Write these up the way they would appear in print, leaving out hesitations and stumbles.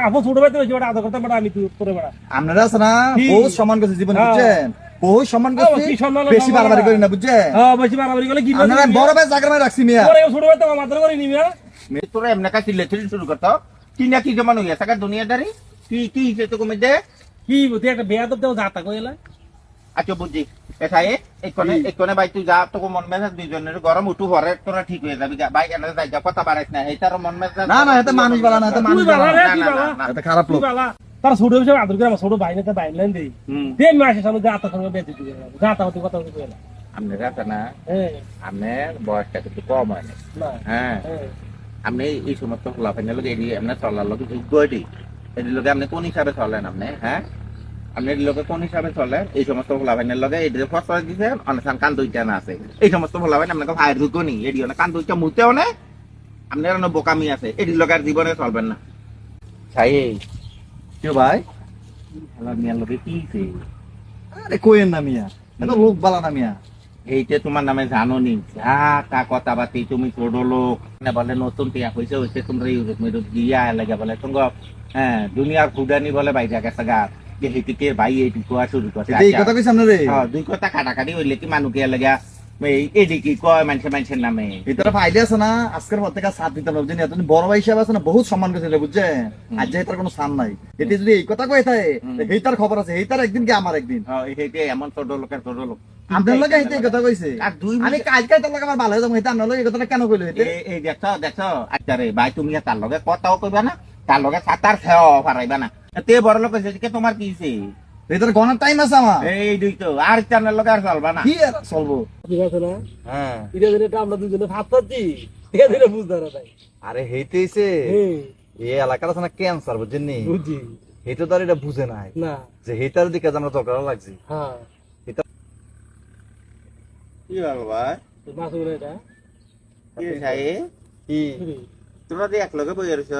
আপু ছোট ভাই তো বেশি বড় আদর করতে বড় আমি তুই তোরে বড় আপনারা আছে না বহুত সম্মান করছে জীবন বুঝছেন বহুত সম্মান করছে কি সম্মান বেশি বাড়াবাড়ি করি না বুঝছেন হ্যাঁ বেশি বাড়াবাড়ি করলে কি আপনারা বড় ভাই জায়গা মে রাখছি মিয়া তোরে ছোট ভাই তো মাত্র করে নিবি না তোরা এমনি কাছে লেথিল শুরু করতো কি না কি জমান হইয়া থাকা দুনিয়াদারি কি হিসেবে তো কমে দে কি তুই একটা বেয়া তো দেও যাতা কইলা আচ্ছা বুঝছি এখানে এখানে ভাই তুই যা তোকে মন মেজাজ দুইজনের গরম উঠু হরে তোরা ঠিক হয়ে যাবি ভাই এনে যাই যা কথা বাড়াইস না এইটার মন মেজাজ না না এতে মানুষ বালা না এতে মানুষ তুই বালা বালা রে না, তুই বালা এতে খারাপ লোক তার ছোট হিসেবে আদর করে আমার ছোট ভাই না তো ভাই লাইন দেই দে মাসে সামনে যাতা সঙ্গে বেঁচে দিবি যাতা হতে কথা হতে কইলা আপনি রাতে না হ্যাঁ আপনার বয়সটা কিন্তু কম হয় না না হ্যাঁ আপনি এই সমস্ত খোলাফাইনের লোক এটি আপনার চলার লোক যোগ্য এটি এটির লোকে আপনি কোন হিসাবে চলেন আপনি হ্যাঁ আপনি এটির লোকে কোন হিসাবে চলেন এই সমস্ত খোলাফাইনের লোকে এটি ফসল দিচ্ছে অনেক কান দুইটা না আছে এই সমস্ত খোলাফাইন আপনাকে ভাইয়ের যোগ্য নেই এটি অনেক কান দুইটা মুতেও না আপনার অনেক বোকামি আছে এটির লোক আর জীবনে চলবেন না ছাই কেউ ভাই মিয়ার লোকে কি আরে কোয়েন না মিয়া এত লোক বালা না মিয়া এইটা তোমার নামে জানো নি যা কা কথা বাতি তুমি ছোট লোক না বলে নতুন টিয়া হয়েছে হয়েছে তোমরা ইউরোপ মেরুপ গিয়া লাগে বলে তোমরা হ্যাঁ দুনিয়ার ফুডানি বলে বাইরে গেছে গা যে হেঁটিকে ভাই এইটুকু শুরু করছে এই কথা কইছ আপনারে দুই কথা কাটাকাটি হইলে কি মানুষ কে লাগে এদিকে কয় মানুষের নামে ভিতরে ফাইলে আছে না আজকের পর থেকে সাথ দিতে হবে তুমি বড় ভাই হিসাবে আছে না বহুত সম্মান করছে বুঝছেন আজ যে তার কোনো সান নাই এতে যদি এই কথা কই থাকে এই তার খবর আছে এই তার একদিন কি আমার একদিন এইটা এমন ছোট লোকের ছোট লোক আপনার লগে এই কথা কইছে আর দুই আমি কালকে তার লগে আমার ভালো হয়ে যাবো এটা আপনার লগে এই কথাটা কেন কইলো এতে এই দেখছো আচ্ছা রে ভাই তুমি তার লগে কথাও কইবা না তার লগে সাঁতার খেও পারাইবা না তে বড় লোক হয়েছে তোমার কি ভিতরে গণার টাইম আছে আমার এই দুই তো আর চানের লোক আর চলবা না কি আর চলবো ঠিক আছে না হ্যাঁ ধীরে ধীরে আমরা দুজনে ভাবতাছি ধীরে ধীরে বুঝতে পারা আরে হেইতেইছে এই এলাকার আছে না ক্যান্সার বুঝছেন নি বুঝি হেইতো তো আর এটা বুঝে নাই না যে হেইতার দিকে আমরা ঝগড়া লাগছি হ্যাঁ কি বল ভাই মাসুম এটা কি চাই কি তোমরা যে এক লগে বই রইছ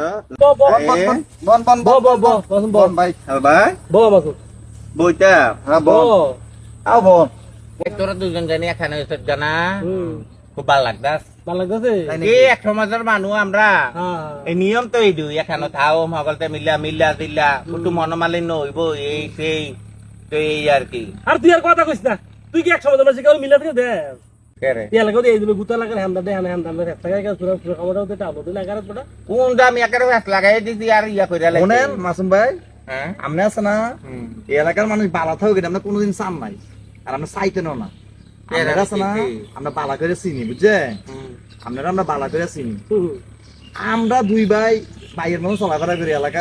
বন বন ব ব ব মাসুম ব বন ভাই ভাই ব মাসুম বইটা হ্যাঁ ব বন আও বন তোরা দুজন জানি এখানে হইছ জানা খুব ভালো লাগতাস ভালো লাগতেছে এই এক সমাজের মানুষ আমরা হ্যাঁ এই নিয়ম তো এই দুই এখানে থাও মগলতে মিল্লা দিল্লা একটু মনোমালিন্য হইব এই সেই তো এই আর কি আর তুই আর কথা কইস না তুই কি এক সময় তোমার কেউ মিলা থেকে দে কেরে ইয়া লাগো এই দিন গুতা লাগার হামদা দে হানে হামদা মেরে টাকা কা পুরো পুরো খাবার দাও টাবো তুই লাগার পড়া কোন দাম একের ব্যাস লাগাই দিছি আর ইয়া কইরা লাগি শুনেন মাসুম ভাই হ্যাঁ আপনি আছে না এই এলাকার মানুষ বালা থাকো কিন্তু আমরা কোনোদিন চান নাই আর আমরা চাইতেনও না আপনারা আছে না আমরা বালা করে চিনি বুঝছেন আপনারা আমরা বালা করে চিনি আমরা দুই ভাই ভাইয়ের মতো চলাফেরা করি এলাকা